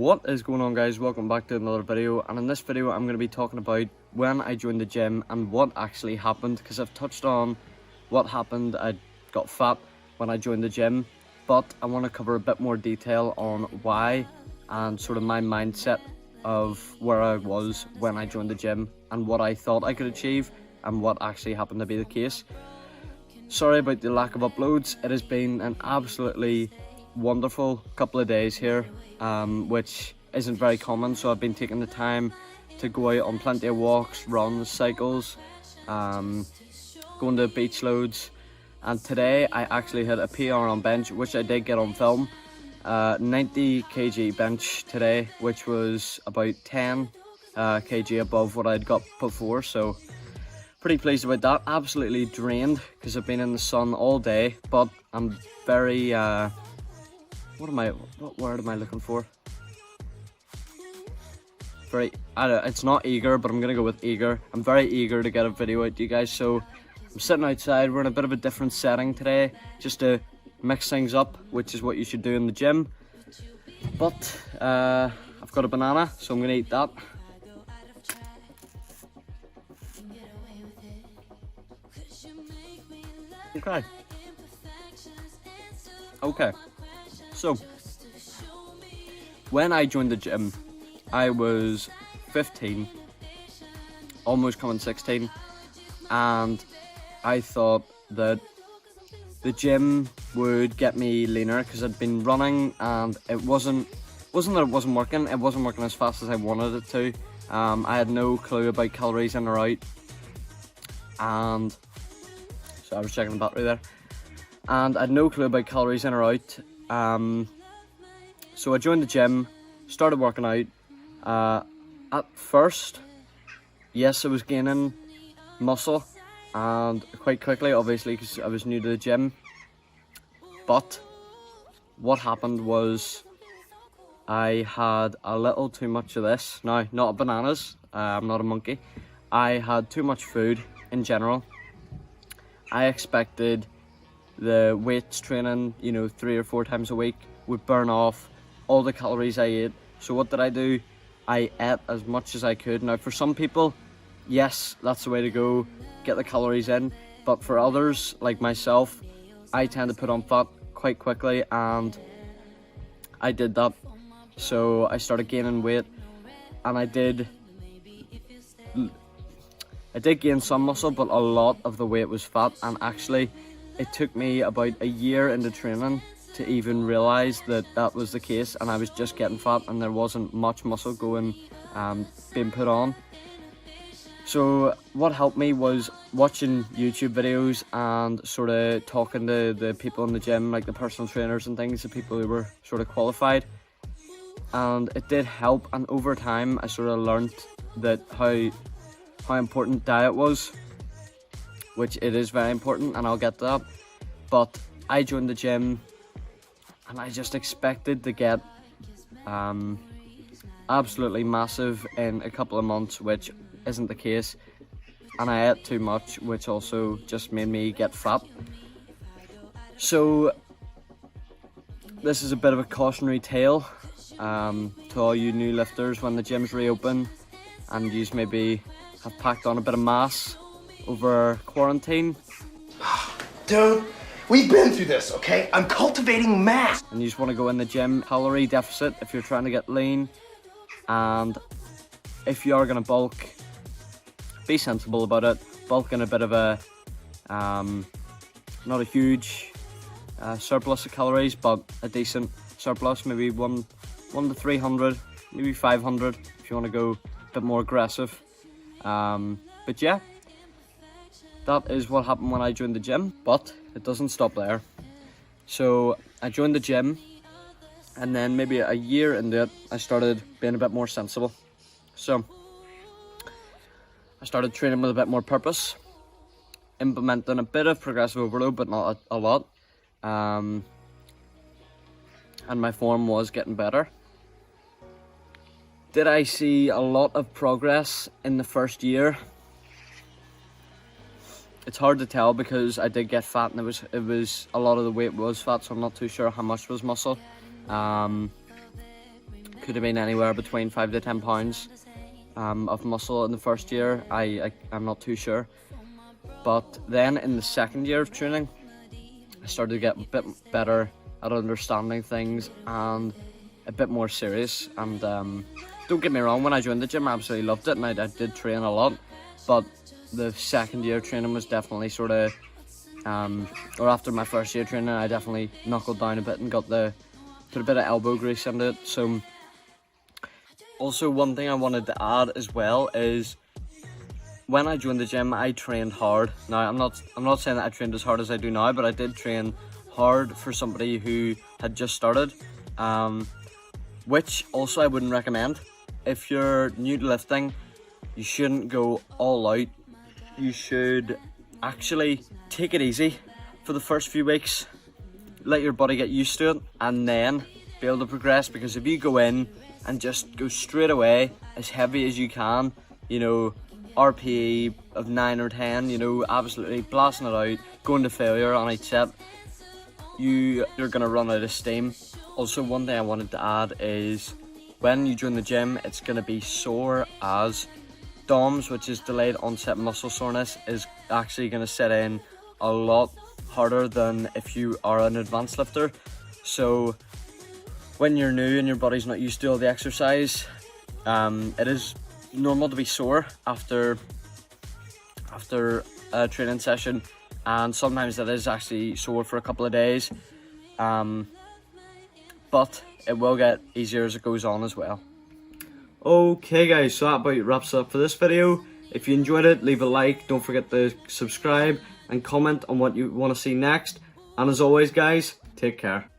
What is going on, guys? Welcome back to another video, and in this video I'm going to be talking about when I joined the gym and what actually happened, because I've touched on what happened. I got fat when I joined the gym, but I want to cover a bit more detail on why and sort of my mindset of where I was when I joined the gym and what I thought I could achieve and what actually happened to be the case. Sorry about the lack of uploads. It has been an absolutely wonderful couple of days here, which isn't very common, so I've been taking the time to go out on plenty of walks, runs, cycles, going to beach loads, and today I actually had a PR on bench, which I did get on film. 90 kg bench today, which was about 10 kg above what I'd got before, so pretty pleased about that. Absolutely drained because I've been in the sun all day, but I'm very what word am I looking for? It's not eager, but I'm gonna go with eager. I'm very eager to get a video out to you guys, so I'm sitting outside. We're in a bit of a different setting today, just to mix things up, which is what you should do in the gym. But I've got a banana, so I'm gonna eat that. Okay, so when I joined the gym, I was 15, almost coming 16, and I thought that the gym would get me leaner because I'd been running and it wasn't that it wasn't working as fast as I wanted it to. I had no clue about calories in or out, and so I was checking the battery there, and I had no clue about calories in or out. So I joined the gym, started working out. At first, yes, I was gaining muscle, and quite quickly, obviously, because I was new to the gym. But what happened was I had a little too much of this. Now, not bananas, I'm not a monkey. I had too much food in general. I expected the weights training, 3 or 4 times a week, would burn off all the calories I ate. So what did I do? I ate as much as I could. Now, for some people, yes, that's the way to go, get the calories in. But for others, like myself, I tend to put on fat quite quickly, and I did that. So I started gaining weight, and I did gain some muscle, but a lot of the weight was fat. And actually, it took me about a year into training to even realise that that was the case, and I was just getting fat and there wasn't much muscle being put on. So what helped me was watching YouTube videos and sort of talking to the people in the gym, like the personal trainers and things, the people who were sort of qualified, and it did help. And over time I sort of learned that how important diet was, which it is very important, and I'll get to that. But I joined the gym and I just expected to get absolutely massive in a couple of months, which isn't the case, and I ate too much, which also just made me get fat. So this is a bit of a cautionary tale to all you new lifters when the gyms reopen and you maybe have packed on a bit of mass over quarantine. Dude, we've been through this, okay? I'm cultivating mass. And you just want to go in the gym, calorie deficit if you're trying to get lean. And if you are going to bulk, be sensible about it. Bulk in a bit of a, not a huge surplus of calories, but a decent surplus, maybe 1 to 300, maybe 500 if you want to go a bit more aggressive. But yeah, that is what happened when I joined the gym, but it doesn't stop there. So I joined the gym, and then maybe a year into it, I started being a bit more sensible. So I started training with a bit more purpose, implementing a bit of progressive overload, but not a lot. And my form was getting better. Did I see a lot of progress in the first year? It's hard to tell because I did get fat, and it was a lot of the weight was fat, so I'm not too sure how much was muscle. could have been anywhere between 5 to 10 pounds of muscle in the first year. I'm not too sure. But then in the second year of training, I started to get a bit better at understanding things and a bit more serious. And don't get me wrong, when I joined the gym, I absolutely loved it, and I did train a lot. But the second year training was definitely sort of, or after my first year training, I definitely knuckled down a bit and put a bit of elbow grease into it. So also one thing I wanted to add as well is, when I joined the gym, I trained hard. Now I'm not saying that I trained as hard as I do now, but I did train hard for somebody who had just started, which also I wouldn't recommend. If you're new to lifting, you shouldn't go all out. You should actually take it easy for the first few weeks, let your body get used to it, and then be able to progress. Because if you go in and just go straight away as heavy as you can, you know, RPE of 9 or 10, you know, absolutely blasting it out, going to failure on each set, you're gonna run out of steam. Also, one thing I wanted to add is, when you join the gym, it's gonna be sore, as DOMS, which is delayed onset muscle soreness, is actually gonna set in a lot harder than if you are an advanced lifter. So when you're new and your body's not used to all the exercise, it is normal to be sore after a training session, and sometimes that is actually sore for a couple of days, but it will get easier as it goes on as well. Okay guys, so that about wraps up for this video. If you enjoyed it, leave a like, don't forget to subscribe and comment on what you want to see next, and as always guys, take care.